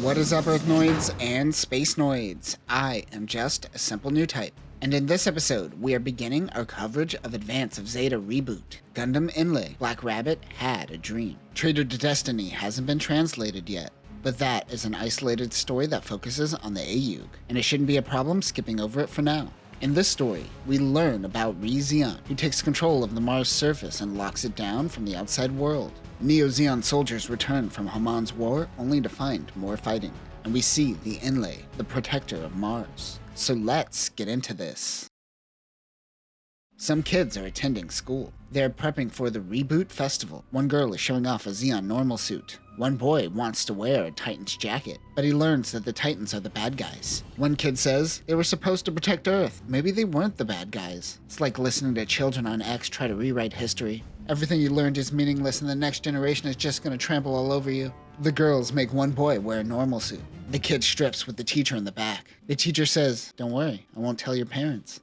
What is up, Earthnoids and Spacenoids? I am just a simple Newtype, and in this episode, we are beginning our coverage of Advance of Zeta Re-Boot. Gundam Inle, Black Rabbit had a dream. Traitor to Destiny hasn't been translated yet, but that is an isolated story that focuses on the AOZ, and it shouldn't be a problem skipping over it for now. In this story, we learn about ReZeon, who takes control of the Mars surface and locks it down from the outside world. Neo-Zeon soldiers return from Haman's war only to find more fighting, and we see the Enlay, the protector of Mars. So let's get into this. Some kids are attending school. They are prepping for the Reboot festival. One girl is showing off a Zeon normal suit. One boy wants to wear a Titan's jacket, but he learns that the Titans are the bad guys. One kid says they were supposed to protect Earth. Maybe they weren't the bad guys. It's like listening to children on X try to rewrite history. Everything you learned is meaningless and the next generation is just gonna trample all over you. The girls make one boy wear a normal suit. The kid strips with the teacher in the back. The teacher says, "Don't worry, I won't tell your parents."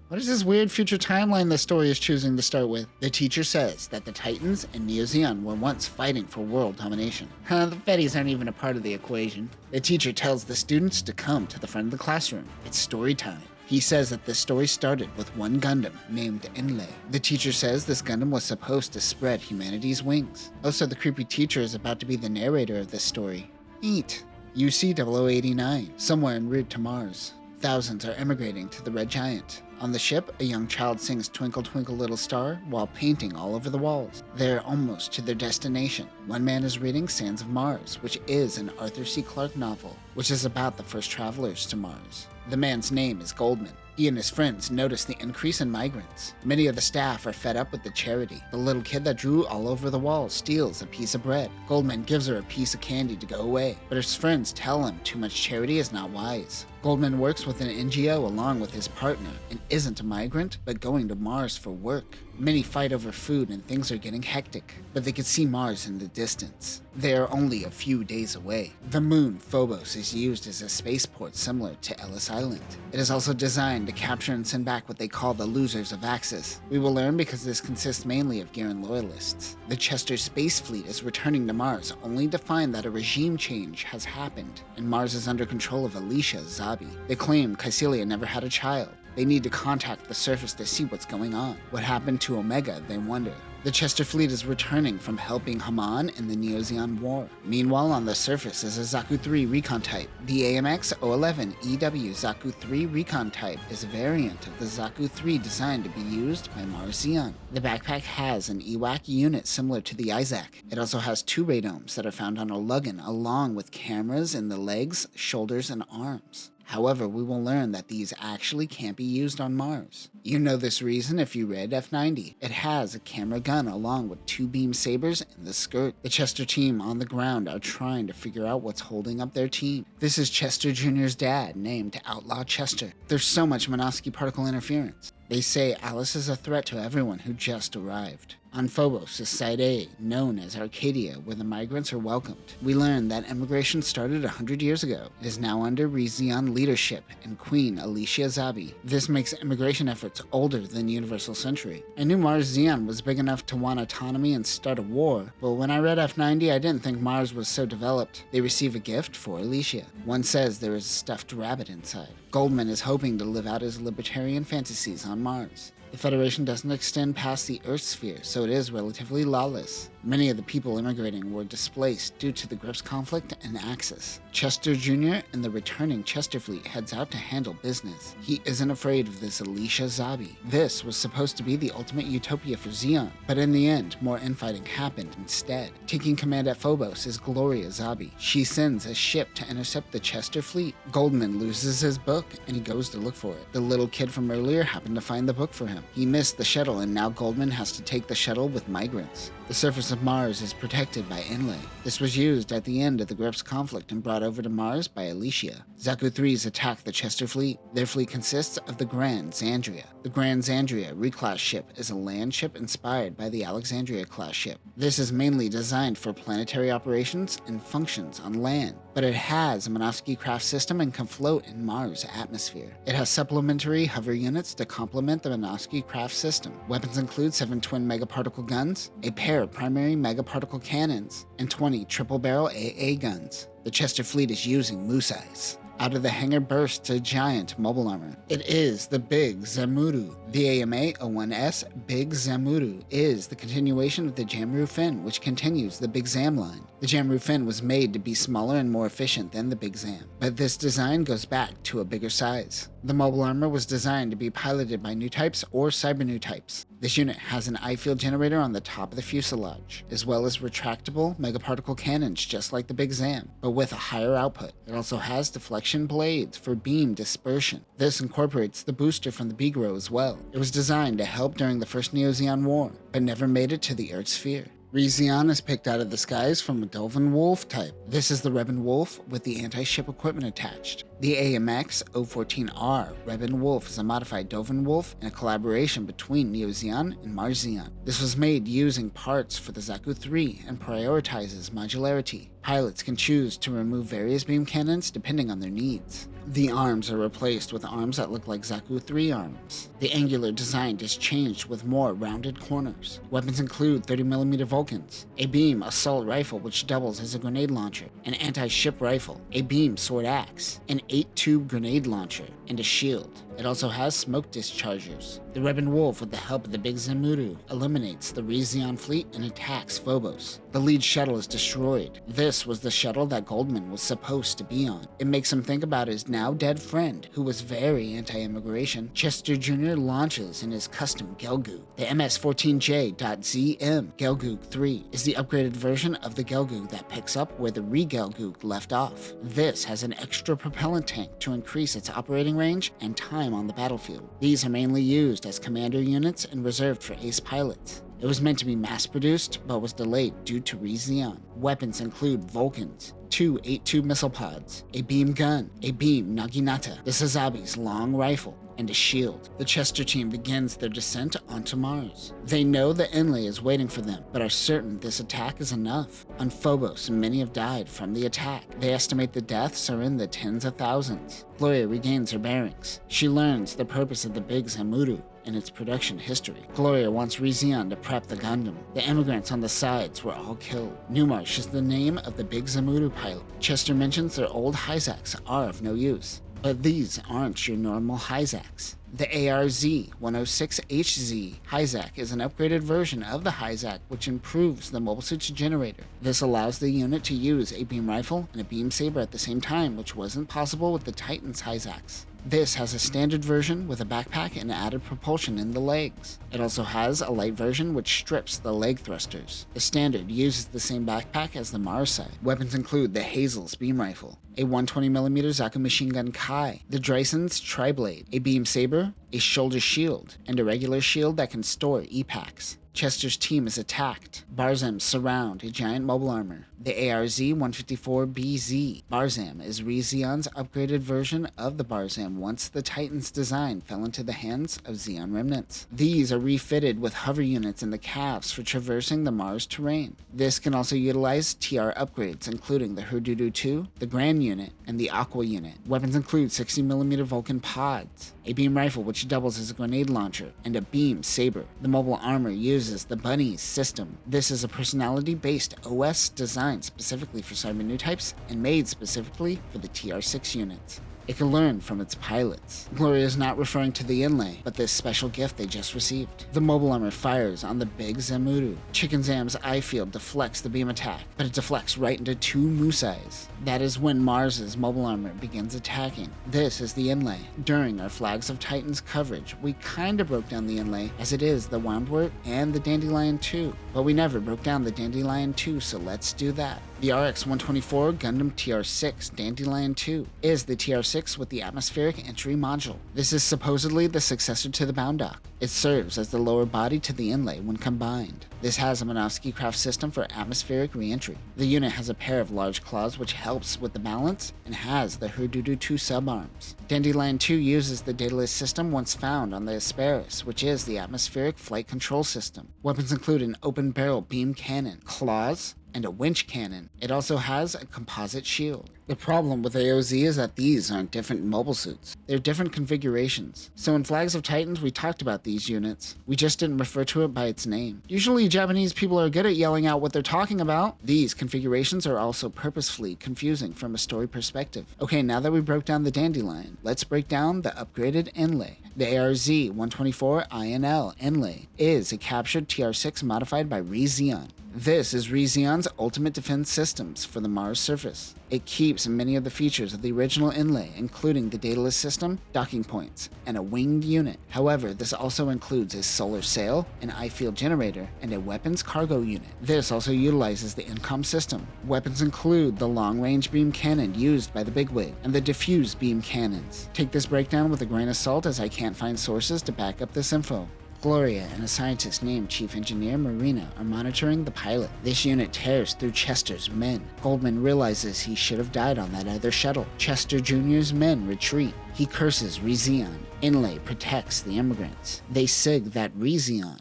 What is this weird future timeline the story is choosing to start with? The teacher says that the Titans and Neo-Zeon were once fighting for world domination. The Fetties aren't even a part of the equation. The teacher tells the students to come to the front of the classroom. It's story time. He says that the story started with one Gundam named Enlay. The teacher says this Gundam was supposed to spread humanity's wings. Also, the creepy teacher is about to be the narrator of this story. Neat. UC 0089, somewhere en route to Mars. Thousands are emigrating to the Red Giant. On the ship, a young child sings Twinkle Twinkle Little Star while painting all over the walls. They're almost to their destination. One man is reading Sands of Mars, which is an Arthur C. Clarke novel, which is about the first travelers to Mars. The man's name is Goldman. He and his friends notice the increase in migrants. Many of the staff are fed up with the charity. The little kid that drew all over the wall steals a piece of bread. Goldman gives her a piece of candy to go away, but his friends tell him too much charity is not wise. Goldman works with an NGO along with his partner and isn't a migrant, but going to Mars for work. Many fight over food and things are getting hectic, but they can see Mars in the distance. They are only a few days away. The moon, Phobos, is used as a spaceport similar to Ellis Island. It is also designed to capture and send back what they call the losers of Axis. We will learn because this consists mainly of Garen loyalists. The Chester space fleet is returning to Mars only to find that a regime change has happened, and Mars is under control of Alicia Zabi. They claim Caecilia never had a child. They need to contact the surface to see what's going on. What happened to Omega, they wonder. The Chester fleet is returning from helping Haman in the Neo-Zeon war. Meanwhile, on the surface is a Zaku 3 recon type. The AMX-011 EW Zaku 3 recon type is a variant of the Zaku 3 designed to be used by Mars Zeon. The backpack has an EWAC unit similar to the Isaac. It also has two radomes that are found on a Luggan, along with cameras in the legs, shoulders, and arms. However, we will learn that these actually can't be used on Mars. You know this reason if you read F90. It has a camera gun along with two beam sabers in the skirt. The Chester team on the ground are trying to figure out what's holding up their team. This is Chester Jr.'s dad, named Outlaw Chester. There's so much Minovsky particle interference. They say Alice is a threat to everyone who just arrived. On Phobos is Site A, known as Arcadia, where the migrants are welcomed. We learn that immigration started 100 years ago. It is now under ReZeon leadership and Queen Alicia Zabi. This makes immigration efforts older than Universal Century. I knew Mars Zeon was big enough to want autonomy and start a war, but when I read F90, I didn't think Mars was so developed. They receive a gift for Alicia. One says there is a stuffed rabbit inside. Goldman is hoping to live out his libertarian fantasies on Mars. The Federation doesn't extend past the Earth sphere, so it is relatively lawless. Many of the people immigrating were displaced due to the Grips conflict and Axis. Chester Jr. and the returning Chester fleet heads out to handle business. He isn't afraid of this Alicia Zabi. This was supposed to be the ultimate utopia for Zeon, but in the end, more infighting happened instead. Taking command at Phobos is Gloria Zabi. She sends a ship to intercept the Chester fleet. Goldman loses his book, and he goes to look for it. The little kid from earlier happened to find the book for him. He missed the shuttle, and now Goldman has to take the shuttle with migrants. The surface of Mars is protected by Enlay. This was used at the end of the Grips conflict and brought over to Mars by Alicia. Zaku 3s attack the Chester fleet. Their fleet consists of the Grand Zandria. The Grand Zandria reclass ship is a land ship inspired by the Alexandria class ship. This is mainly designed for planetary operations and functions on land, but it has a Minovsky craft system and can float in Mars' atmosphere. It has supplementary hover units to complement the Minovsky craft system. Weapons include 7 twin megaparticle guns, a pair pair of primary megaparticle cannons, and 20 triple-barrel AA guns. The Chester fleet is using Musais. Out of the hangar bursts a giant mobile armor. It is the Big Zamuru. The AMA-01S Big Zamuru is the continuation of the Jamru Fin, which continues the Big Zam line. The Jamru Fin was made to be smaller and more efficient than the Big Zam, but this design goes back to a bigger size. The mobile armor was designed to be piloted by Newtypes or Cyber Newtypes. This unit has an I-field generator on the top of the fuselage, as well as retractable megaparticle cannons just like the Big Zam, but with a higher output. It also has deflection blades for beam dispersion. This incorporates the booster from the Bigro as well. It was designed to help during the first Neo-Zeon War, but never made it to the Earth's sphere. ReZeon is picked out of the skies from a Dolphin Wolf type. This is the Rebin Wolf with the anti-ship equipment attached. The AMX-014R Rebin Wolf is a modified Dolphin Wolf and a collaboration between Neo-Zeon and Mars-Zeon. This was made using parts for the Zaku 3 and prioritizes modularity. Pilots can choose to remove various beam cannons depending on their needs. The arms are replaced with arms that look like Zaku 3 arms. The angular design is changed with more rounded corners. Weapons include 30mm Vulcans, a beam assault rifle which doubles as a grenade launcher, an anti-ship rifle, a beam sword axe, an 8-tube grenade launcher, and a shield. It also has smoke dischargers. The Rebin Wolf, with the help of the Big Zamuru, eliminates the ReZeon fleet and attacks Phobos. The lead shuttle is destroyed. This was the shuttle that Goldman was supposed to be on. It makes him think about his now dead friend, who was very anti-immigration. Chester Jr. launches in his custom Gelgoog. The MS-14J.ZM Gelgoog 3 is the upgraded version of the Gelgoog that picks up where the Re-Gelgoog left off. This has an extra propellant tank to increase its operating range and time on the battlefield. These are mainly used as commander units and reserved for ace pilots. It was meant to be mass-produced, but was delayed due to ReZeon. Weapons include Vulcans, 2 8-tube missile pods, a beam gun, a beam Naginata, the Sazabi's long rifle, and a shield. The Chester team begins their descent onto Mars. They know that Enlay is waiting for them, but are certain this attack is enough. On Phobos, many have died from the attack. They estimate the deaths are in the tens of thousands. Gloria regains her bearings. She learns the purpose of the Big Zamuru and its production history. Gloria wants ReZeon to prep the Gundam. The immigrants on the sides were all killed. Newmarsh is the name of the Big Zamuru pilot. Chester mentions their old Hyzaks are of no use. But these aren't your normal Hyzaks. The ARZ-106HZ Hyzak is an upgraded version of the Hyzak which improves the mobile suit's generator. This allows the unit to use a beam rifle and a beam saber at the same time, which wasn't possible with the Titan's Hyzaks. This has a standard version with a backpack and added propulsion in the legs. It also has a light version which strips the leg thrusters. The standard uses the same backpack as the Mars side. Weapons include the Hazel's beam rifle, a 120mm Zaku machine gun Kai, the Dryson's tri-blade, a beam saber, a shoulder shield, and a regular shield that can store E-packs. Chester's team is attacked. Barzams surround a giant mobile armor. The ARZ-154BZ Barzam is ReZeon's upgraded version of the Barzam once the Titan's design fell into the hands of Zeon remnants. These are refitted with hover units in the calves for traversing the Mars terrain. This can also utilize TR upgrades including the Herdudu 2, the Grand unit, and the Aqua unit. Weapons include 60mm Vulcan pods, a beam rifle which doubles as a grenade launcher, and a beam saber. The mobile armor uses the Bunnies system. This is a personality-based OS designed specifically for Cyber Newtypes and made specifically for the TR6 units. It can learn from its pilots. Gloria is not referring to the Enlay, but this special gift they just received. The mobile armor fires on the Big Zamuru. Chicken Zam's eye field deflects the beam attack, but it deflects right into 2 Musais. That is when Mars's mobile armor begins attacking. This is the Enlay. During our Flags of Titans coverage, we kinda broke down the Enlay as it is the Woundwort and the Dandelion 2, but we never broke down the Dandelion 2, so let's do that. The RX-124 Gundam TR6 Dandelion 2 is the TR6 with the atmospheric entry module. This is supposedly the successor to the Boundock. It serves as the lower body to the Enlay when combined. This has a Minovsky craft system for atmospheric re-entry. The unit has a pair of large claws which helps with the balance and has the Herdudu 2 subarms. Dandelion 2 uses the Daedalus system once found on the Asperis, which is the atmospheric flight control system. Weapons include an open barrel beam cannon, claws, and a winch cannon. It also has a composite shield. The problem with AOZ is that these aren't different mobile suits. They're different configurations. So in Flags of Titans, we talked about these units. We just didn't refer to it by its name. Usually Japanese people are good at yelling out what they're talking about. These configurations are also purposefully confusing from a story perspective. Okay, now that we broke down the Dandelion, let's break down the upgraded Enlay. The ARZ-124INL Enlay is a captured TR-6 modified by ReZeon. This is ReZeon's ultimate defense systems for the Mars surface. It keeps many of the features of the original Enlay, including the dataless system, docking points, and a winged unit. However, this also includes a solar sail, an I-field generator, and a weapons cargo unit. This also utilizes the INCOM system. Weapons include the long-range beam cannon used by the Bigwig, and the diffused beam cannons. Take this breakdown with a grain of salt, as I can't find sources to back up this info. Gloria and a scientist named Chief Engineer Marina are monitoring the pilot. This unit tears through Chester's men. Goldman realizes he should have died on that other shuttle. Chester Jr.'s men retreat. He curses ReZeon. Enlay protects the immigrants. They sig that ReZeon.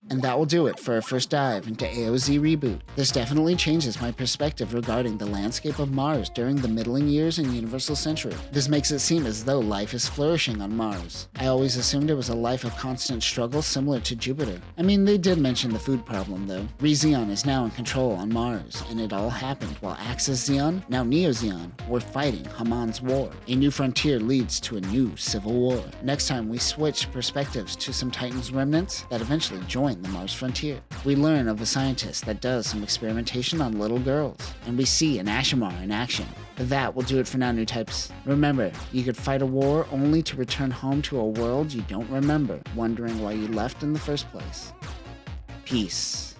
And that will do it for our first dive into AOZ Reboot. This definitely changes my perspective regarding the landscape of Mars during the middling years in Universal Century. This makes it seem as though life is flourishing on Mars. I always assumed it was a life of constant struggle similar to Jupiter. I mean, they did mention the food problem though. ReZeon is now in control on Mars, and it all happened while Axis Zeon, now Neo Zeon, were fighting Haman's war. A new frontier leads to a new civil war. Next time we switch perspectives to some Titans remnants that eventually join the Mars frontier. We learn of a scientist that does some experimentation on little girls, and we see an Ashamar in action. But that will do it for now, Newtypes. Remember, you could fight a war only to return home to a world you don't remember, wondering why you left in the first place. Peace.